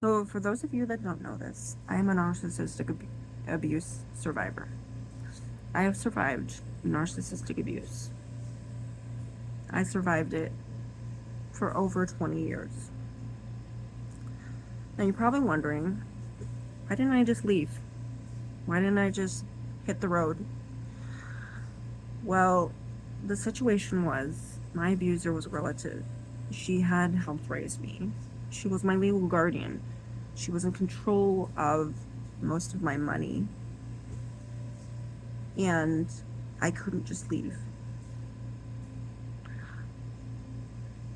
So, for those of you that don't know this, I am a narcissistic abuse survivor. I have survived narcissistic abuse. I survived it for over 20 years. Now, you're probably wondering, why didn't I just leave? Why didn't I just hit the road? Well, the situation was my abuser was a relative. She had helped raise me. She was my legal guardian. She was in control of most of my money. And I couldn't just leave.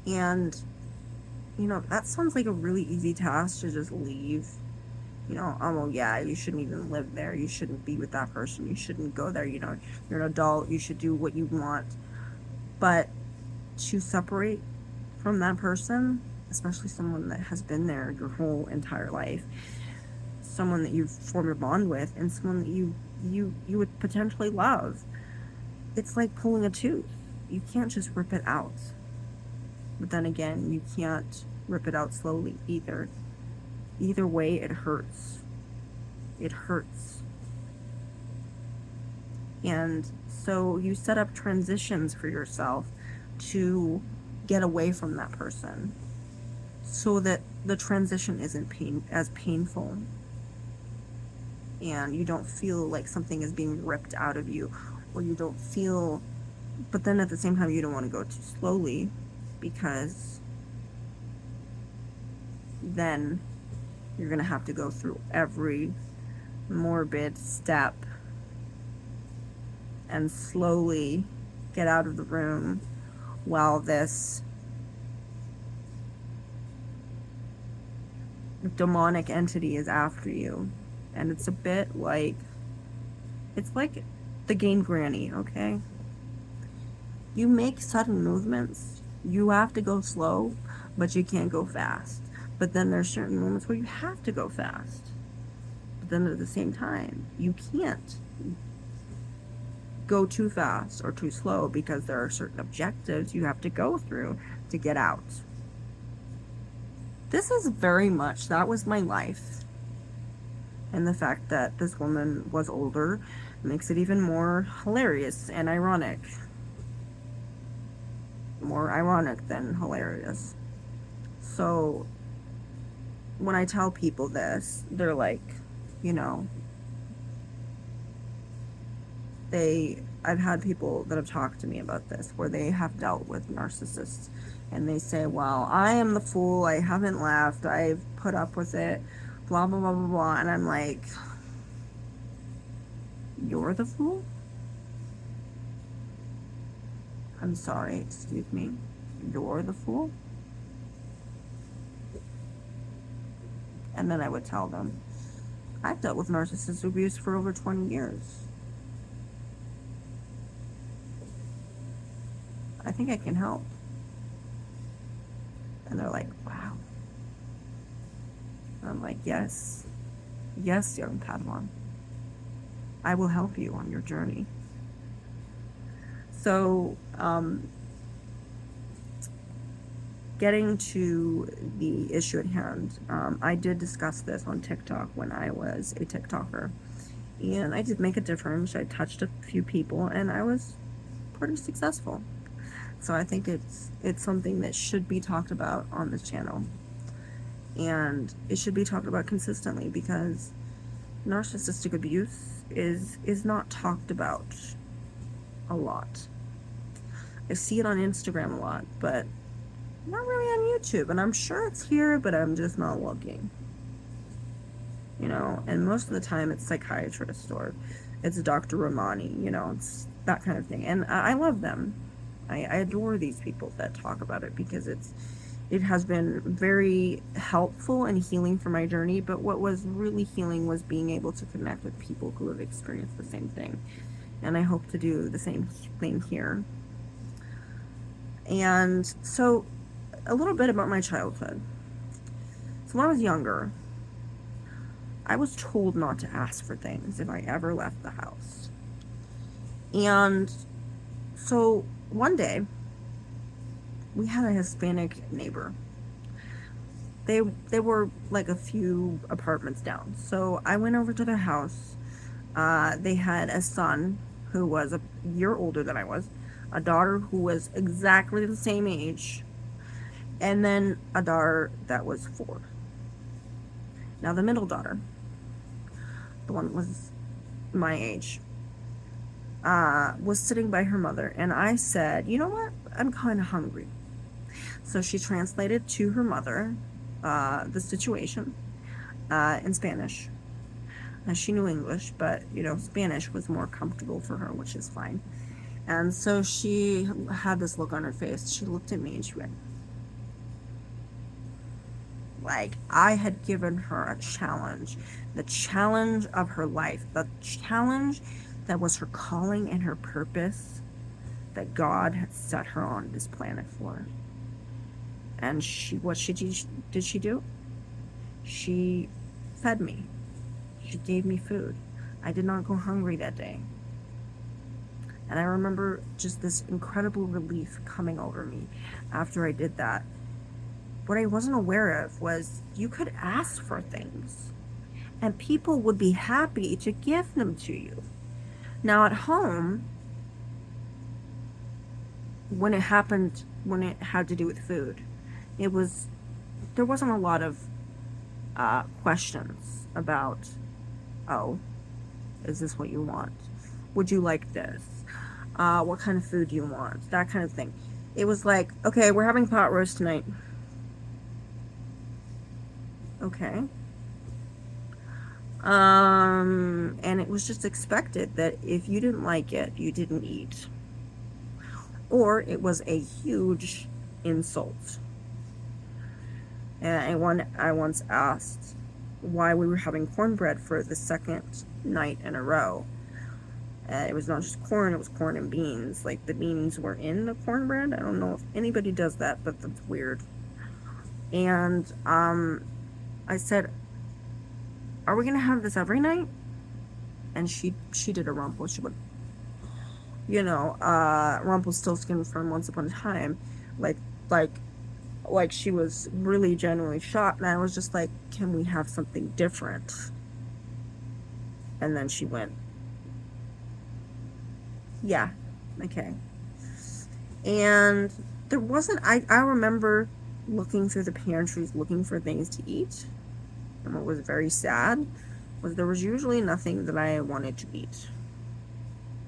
And, that sounds like a really easy task to just leave. Oh, well, yeah, you shouldn't even live there. You shouldn't be with that person. You shouldn't go there. You're an adult. You should do what you want. But to separate from that person, especially someone that has been there your whole entire life, someone that you've formed a bond with, and someone that you would potentially love, it's like pulling a tooth. You can't just rip it out. But then again, you can't rip it out slowly either. Either way, it hurts. It hurts. And so you set up transitions for yourself to get away from that person so that the transition isn't as painful, and you don't feel like something is being ripped out of you, or you don't feel, but then at the same time, you don't want to go too slowly, because then you're going to have to go through every morbid step and slowly get out of the room while this demonic entity is after you. And it's a bit like, it's like the game Granny, okay? You make sudden movements, you have to go slow, but you can't go fast. But then there's certain moments where you have to go fast. But then at the same time, you can't go too fast or too slow, because there are certain objectives you have to go through to get out. This is very much, that was my life. And the fact that this woman was older makes it even more hilarious and ironic. More ironic than hilarious. So when I tell people this, they're like, I've had people that have talked to me about this where they have dealt with narcissists, and they say, well, I am the fool, I haven't left, I've put up with it, blah, blah, blah, blah, blah. And I'm like, you're the fool? I'm sorry, excuse me. You're the fool? And then I would tell them, I've dealt with narcissistic abuse for over 20 years. I think I can help. And they're like, wow. And I'm like, yes, young Padawan. I will help you on your journey. So, getting to the issue at hand, I did discuss this on TikTok when I was a TikToker. And I did make a difference. I touched a few people, and I was pretty successful. So I think it's something that should be talked about on this channel. And it should be talked about consistently, because narcissistic abuse is not talked about a lot. I see it on Instagram a lot, but not really on YouTube. And I'm sure it's here, but I'm just not looking. And most of the time it's psychiatrists, or it's Dr. Romani, it's that kind of thing. And I love them. I adore these people that talk about it, because it has been very helpful and healing for my journey. But what was really healing was being able to connect with people who have experienced the same thing. And I hope to do the same thing here. And so, a little bit about my childhood. So when I was younger, I was told not to ask for things if I ever left the house. And so one day, we had a Hispanic neighbor. they were like a few apartments down. So I went over to their house. They had a son who was a year older than I was, a daughter who was exactly the same age, and then a daughter that was 4. Now the middle daughter, the one that was my age, was sitting by her mother, and I said, you know what? I'm kind of hungry. So she translated to her mother the situation in Spanish. She knew English, but Spanish was more comfortable for her, which is fine. And so she had this look on her face. She looked at me and she went, like, I had given her a challenge, the challenge of her life, the challenge that was her calling and her purpose that God had set her on this planet for. And what did she do? She fed me. She gave me food. I did not go hungry that day. And I remember just this incredible relief coming over me after I did that. What I wasn't aware of was you could ask for things, and people would be happy to give them to you. Now at home, when it had to do with food, there wasn't a lot of questions about, oh, is this what you want? Would you like this? What kind of food do you want? That kind of thing. It was like, okay, we're having pot roast tonight. Okay. And it was just expected that if you didn't like it, you didn't eat. Or it was a huge insult. And I once asked why we were having cornbread for the second night in a row. It was not just corn, it was corn and beans. Like, the beans were in the cornbread. I don't know if anybody does that, but that's weird. And I said, are we going to have this every night? And she did a rumple. She went, Rumpelstiltskin from Once Upon a Time. Like she was really genuinely shocked. And I was just like, can we have something different? And then she went, yeah, okay. And there wasn't, I remember looking through the pantries looking for things to eat. And what was very sad was there was usually nothing that I wanted to eat.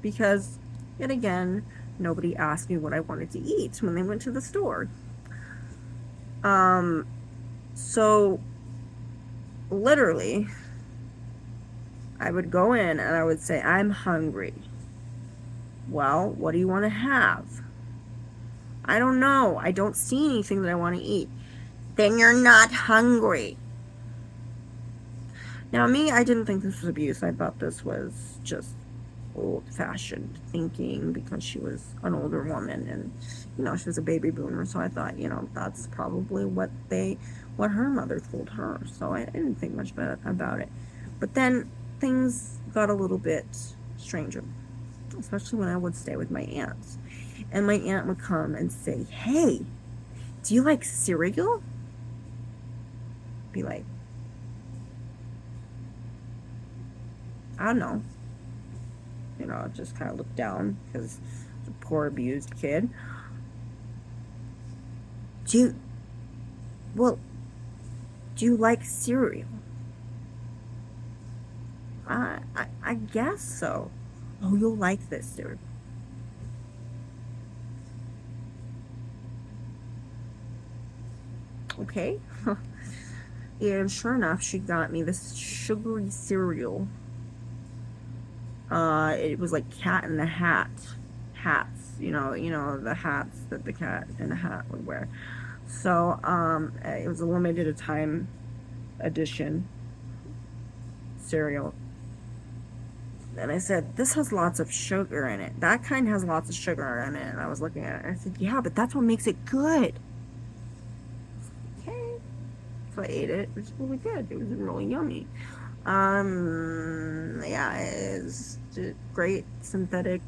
Because, yet again, nobody asked me what I wanted to eat when they went to the store. So, literally, I would go in and I would say, I'm hungry. Well, what do you want to have? I don't know. I don't see anything that I want to eat. Then you're not hungry. Now, me, I didn't think this was abuse. I thought this was just old-fashioned thinking because she was an older woman and, she was a baby boomer. So I thought, that's probably what her mother told her. So I didn't think much about it. But then things got a little bit stranger, especially when I would stay with my aunts. And my aunt would come and say, hey, do you like cereal? Be like, I don't know. Just kind of look down because it's a poor abused kid. Do you like cereal? I guess so. Oh, you'll like this, dude. Okay. And sure enough, she got me this sugary cereal. It was like Cat in the Hat hats, the hats that the cat in a hat would wear. So, it was a limited time edition cereal. And I said, this has lots of sugar in it. That kind has lots of sugar in it. And I was looking at it and I said, yeah, but that's what makes it good. Okay. So I ate it. It was really good. It was really yummy. Yeah, it's great synthetic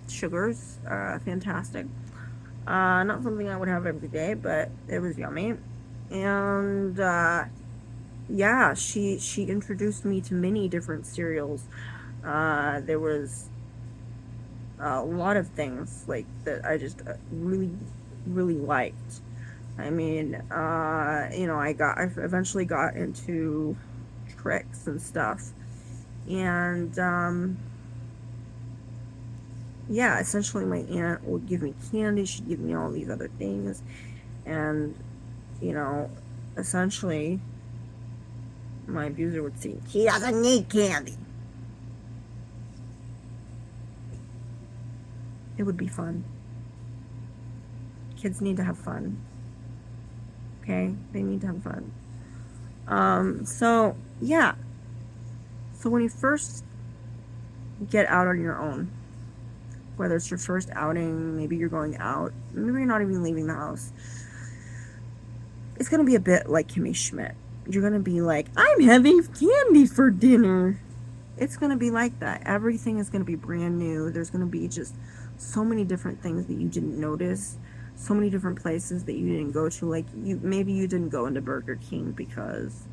sugars. Fantastic. Not something I would have every day, but it was yummy. And yeah, she introduced me to many different cereals. There was a lot of things like that I just really really liked. I mean, I eventually got into tricks and stuff. And yeah, essentially my aunt would give me candy, she'd give me all these other things, and you know, essentially my abuser would say, "She doesn't need candy." It would be fun. Kids need to have fun. Okay? They need to have fun. So yeah. So when you first get out on your own, whether it's your first outing, maybe you're going out, maybe you're not even leaving the house, it's gonna be a bit like Kimmy Schmidt. You're gonna be like, I'm having candy for dinner. It's gonna be like that. Everything is gonna be brand new. There's gonna be just so many different things that you didn't notice, so many different places that you didn't go to. Like maybe you didn't go into Burger King because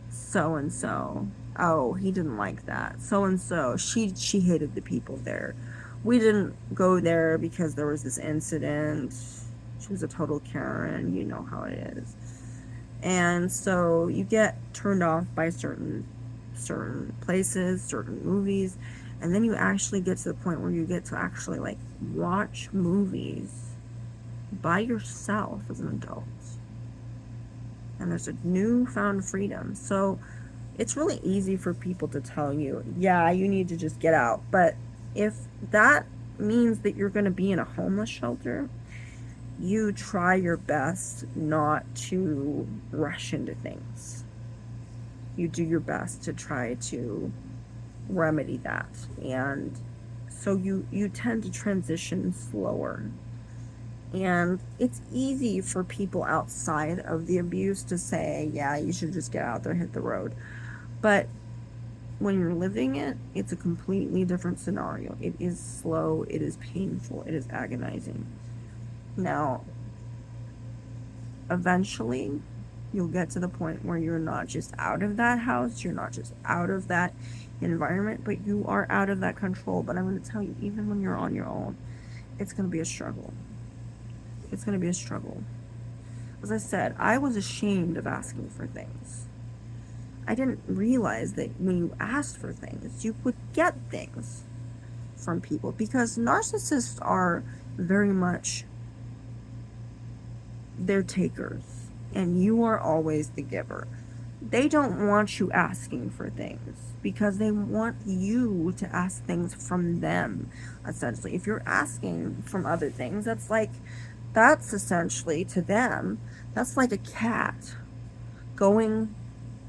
so and so. Oh, he didn't like that. So and so, she hated the people there. We didn't go there because there was this incident. She was a total Karen, you know how it is. And so you get turned off by certain places, certain movies, and then you actually get to the point where you get to actually like watch movies by yourself as an adult. And there's a newfound freedom. So it's really easy for people to tell you, yeah, you need to just get out. But if that means that you're going to be in a homeless shelter, you try your best not to rush into things. You do your best to try to remedy that. And so you tend to transition slower. And it's easy for people outside of the abuse to say, yeah, you should just get out there, hit the road. But when you're living it, it's a completely different scenario. It is slow, it is painful, it is agonizing. Now, eventually, you'll get to the point where you're not just out of that house, you're not just out of that environment, but you are out of that control. But I'm going to tell you, even when you're on your own, it's going to be a struggle. It's going to be a struggle. As I said, I was ashamed of asking for things. I didn't realize that when you asked for things, you would get things from people, because narcissists are very much, they're takers and you are always the giver. They don't want you asking for things because they want you to ask things from them. Essentially, if you're asking from other things, that's essentially, to them, that's like a cat going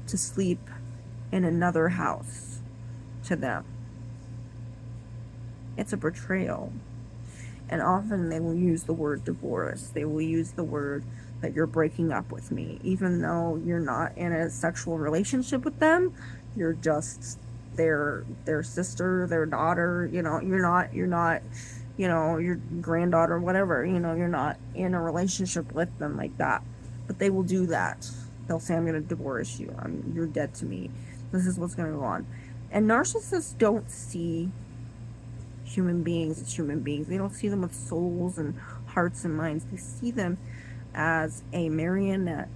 to sleep in another house. To them, it's a betrayal. And often they will use the word divorce. They will use the word that you're breaking up with me, even though you're not in a sexual relationship with them. You're just their sister, their daughter. You're not, your granddaughter, whatever. You're not in a relationship with them like that. But they will do that. They'll say, I'm going to divorce you. You're dead to me. This is what's going to go on. And narcissists don't see human beings as human beings. They don't see them with souls and hearts and minds. They see them as a marionette,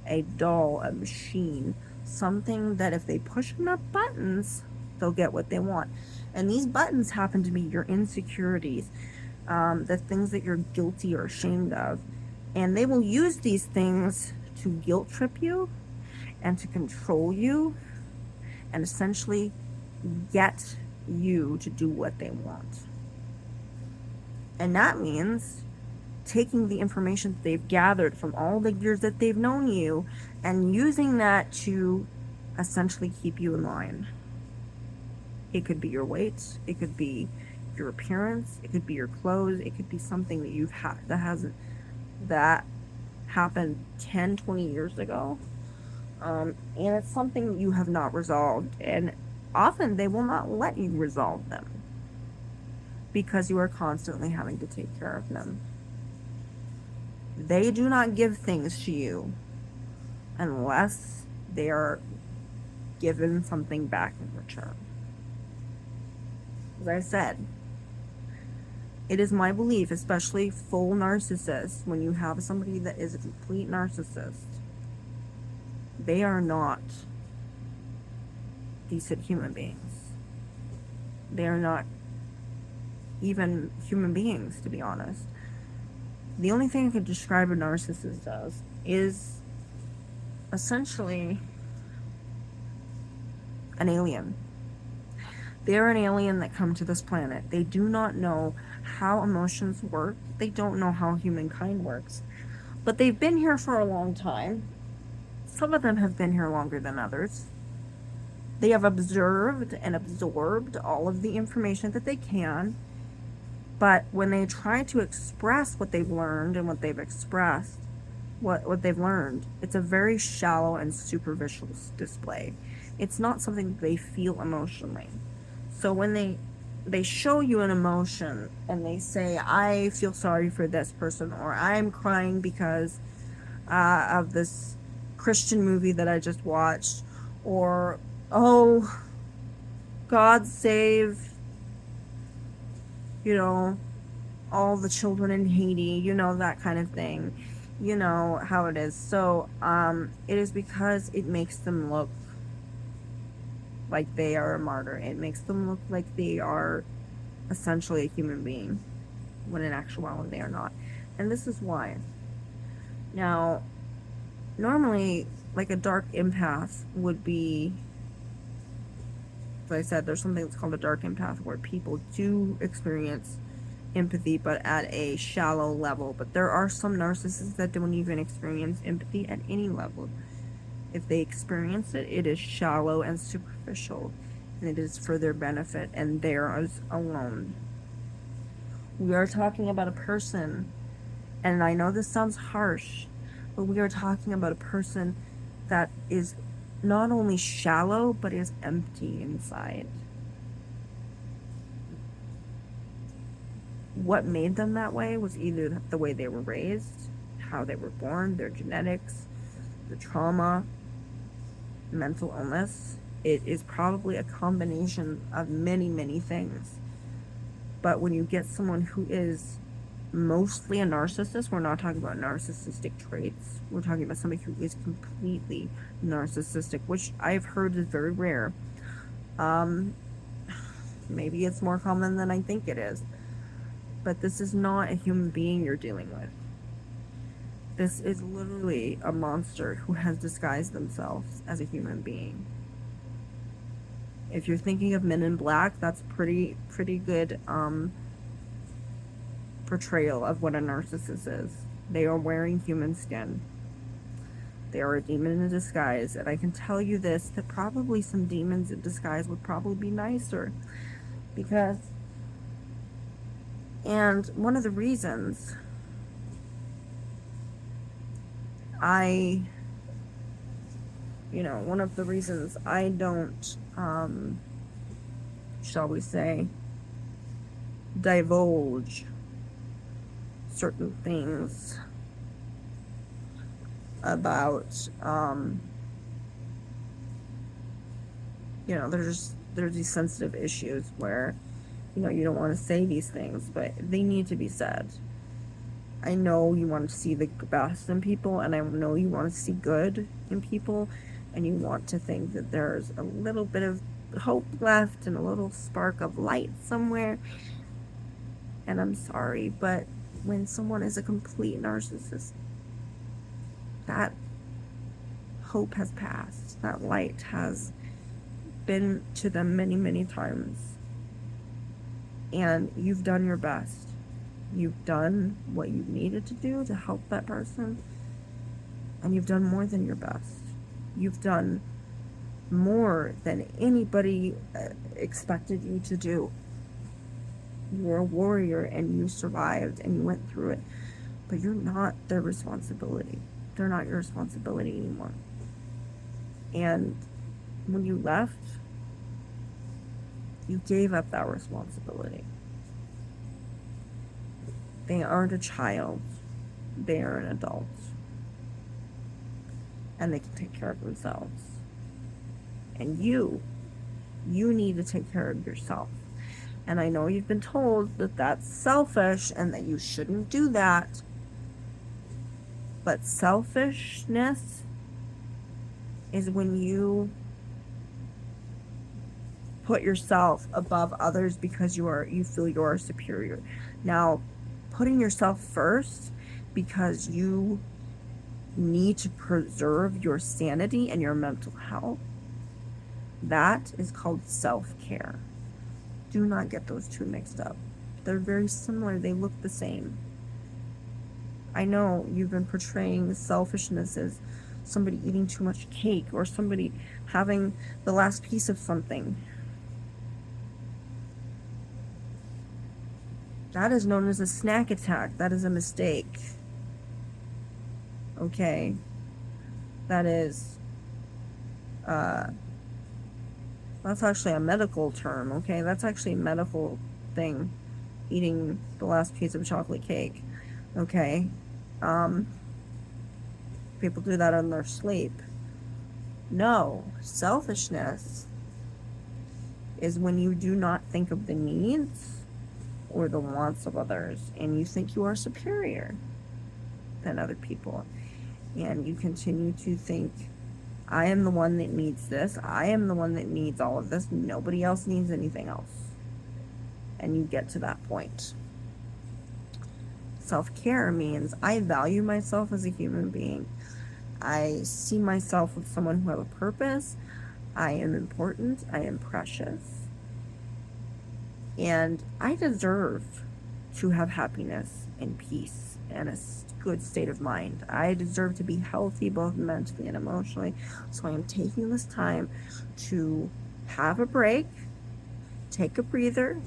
a doll, a machine, something that if they push enough buttons, they'll get what they want. And these buttons happen to be your insecurities, the things that you're guilty or ashamed of. And they will use these things to guilt trip you and to control you and essentially get you to do what they want. And that means taking the information that they've gathered from all the years that they've known you and using that to essentially keep you in line. It could be your weight, it could be your appearance, it could be your clothes, it could be something that you've had that happened 10, 20 years ago. And it's something you have not resolved, and often they will not let you resolve them because you are constantly having to take care of them. They do not give things to you unless they are given something back in return. As I said, it is my belief, especially full narcissists, when you have somebody that is a complete narcissist, they are not decent human beings. They are not even human beings, to be honest. The only thing I could describe a narcissist as is essentially an alien. They're an alien that come to this planet. They do not know how emotions work. They don't know how humankind works. But they've been here for a long time. Some of them have been here longer than others. They have observed and absorbed all of the information that they can. But when they try to express what they've learned and what they've expressed, what they've learned, it's a very shallow and superficial display. It's not something they feel emotionally. So when they show you an emotion and they say, I feel sorry for this person, or I'm crying because of this Christian movie that I just watched, or, oh, God save, all the children in Haiti, that kind of thing. You know how it is. So it is because it makes them look like they are a martyr. It makes them look like they are essentially a human being, when in actuality they are not. And this is why. Now, normally, like a dark empath would be, as I said, there's something that's called a dark empath where people do experience empathy, but at a shallow level. But there are some narcissists that don't even experience empathy at any level. If they experience it, it is shallow and superficial, and it is for their benefit and theirs alone. We are talking about a person, and I know this sounds harsh, but we are talking about a person that is not only shallow, but is empty inside. What made them that way was either the way they were raised, how they were born, their genetics, the trauma, mental illness. It is probably a combination of many, many things. But when you get someone who is mostly a narcissist, we're not talking about narcissistic traits. We're talking about somebody who is completely narcissistic, which I've heard is very rare. Maybe it's more common than I think it is. But this is not a human being you're dealing with. This is literally a monster who has disguised themselves as a human being. If you're thinking of Men in Black, that's pretty good portrayal of what a narcissist is. They are wearing human skin. They are a demon in disguise, and I can tell you this, that probably some demons in disguise would probably be nicer, and one of the reasons I don't, shall we say, divulge certain things about, there's these sensitive issues where, you don't want to say these things, but they need to be said. I know you want to see the best in people, and I know you want to see good in people, and you want to think that there's a little bit of hope left and a little spark of light somewhere. And I'm sorry, but when someone is a complete narcissist, that hope has passed. That light has been to them many, many times. And you've done your best. You've done what you needed to do to help that person. And you've done more than your best. You've done more than anybody expected you to do. You were a warrior and you survived and you went through it. But you're not their responsibility. They're not your responsibility anymore. And when you left, you gave up that responsibility. They aren't a child. They are an adult. and they can take care of themselves. And you need to take care of yourself. And I know you've been told that that's selfish and that you shouldn't do that. But selfishness is when you put yourself above others because you feel you're superior. Now, putting yourself first because you need to preserve your sanity and your mental health, that is called self-care. Do not get those two mixed up. They're very similar. They look the same. I know you've been portraying selfishness as somebody eating too much cake or somebody having the last piece of something. That is known as a snack attack. That is a mistake. Okay? That is, that's actually a medical term, okay? That's actually a medical thing, eating the last piece of chocolate cake, okay? People do that in their sleep. No, selfishness is when you do not think of the needs or the wants of others, and you think you are superior than other people, and you continue to think, I am the one that needs this, I am the one that needs all of this, nobody else needs anything else. And you get to that point. Self-care means I value myself as a human being. I see myself as someone who has a purpose. I am important. I am precious. And I deserve to have happiness and peace and a good state of mind. I deserve to be healthy both mentally and emotionally. So I am taking this time to have a break, take a breather,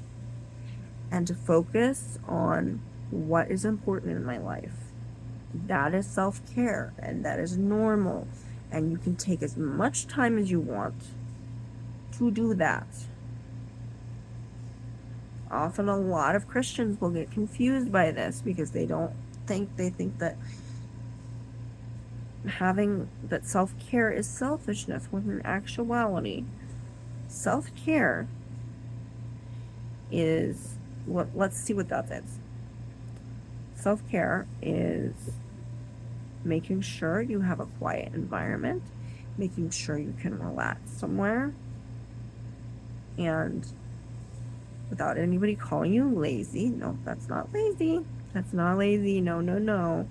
and to focus on what is important in my life. That is self-care, and that is normal. And you can take as much time as you want to do that. Often a lot of Christians will get confused by this because they think that having that self-care is selfishness, when in actuality, self-care is let's see what that is. Self-care is making sure you have a quiet environment, making sure you can relax somewhere, and without anybody calling you lazy. No, that's not lazy. That's not lazy. No, no, no.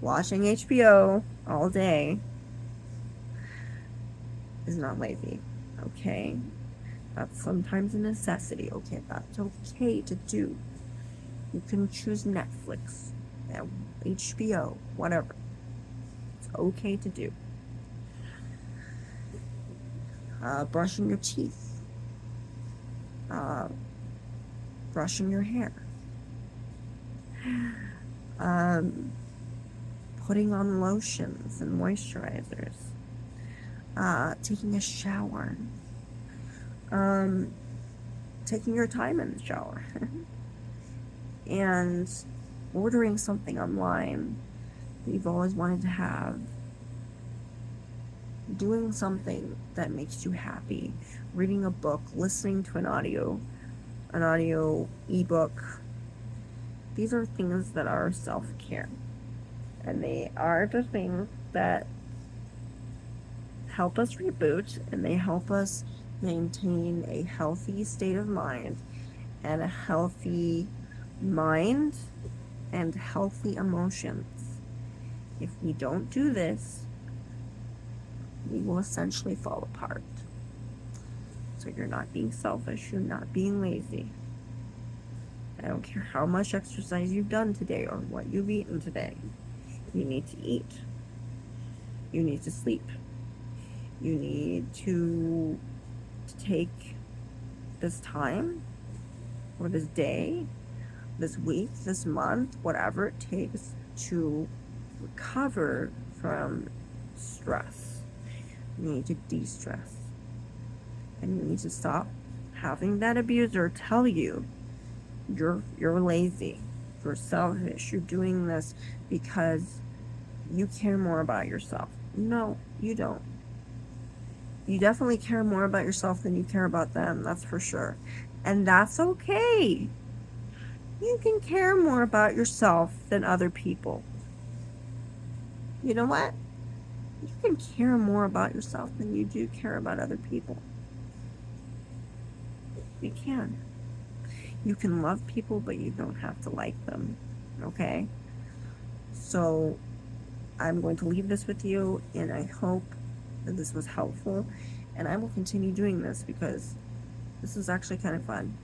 Watching HBO all day is not lazy. Okay? That's sometimes a necessity. Okay, that's okay to do. You can choose Netflix, HBO, whatever. It's okay to do. Brushing your teeth. Brushing your hair. Putting on lotions and moisturizers. Taking a shower. Taking your time in the shower. And ordering something online that you've always wanted to have. Doing something that makes you happy. Reading a book, listening to an audio ebook. These are things that are self-care. And they are the things that help us reboot, and they help us maintain a healthy state of mind and a healthy mind and healthy emotions. If we don't do this, we will essentially fall apart. So you're not being selfish, you're not being lazy. I don't care how much exercise you've done today or what you've eaten today. You need to eat. You need to sleep. You need to take this time or this day, this week, this month, whatever it takes to recover from stress. You need to de-stress. And you need to stop having that abuser tell you you're lazy, you're selfish, you're doing this because you care more about yourself. No, you don't. You definitely care more about yourself than you care about them, that's for sure. And that's okay. You can care more about yourself than other people. You know what? You can care more about yourself than you do care about other people. You can. You can love people, but you don't have to like them. Okay? So I'm going to leave this with you, and I hope that this was helpful. And I will continue doing this because this is actually kind of fun.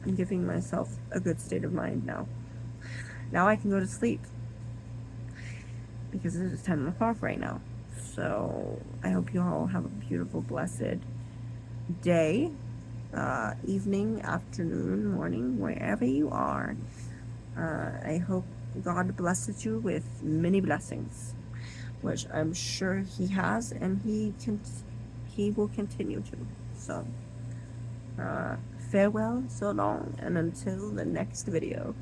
I'm giving myself a good state of mind now. Now I can go to sleep because it is 10 o'clock right now. So I hope you all have a beautiful, blessed day, evening, afternoon, morning, wherever you are. I hope God blesses you with many blessings, which I'm sure He has, and He will continue to. So, farewell, so long, and until the next video.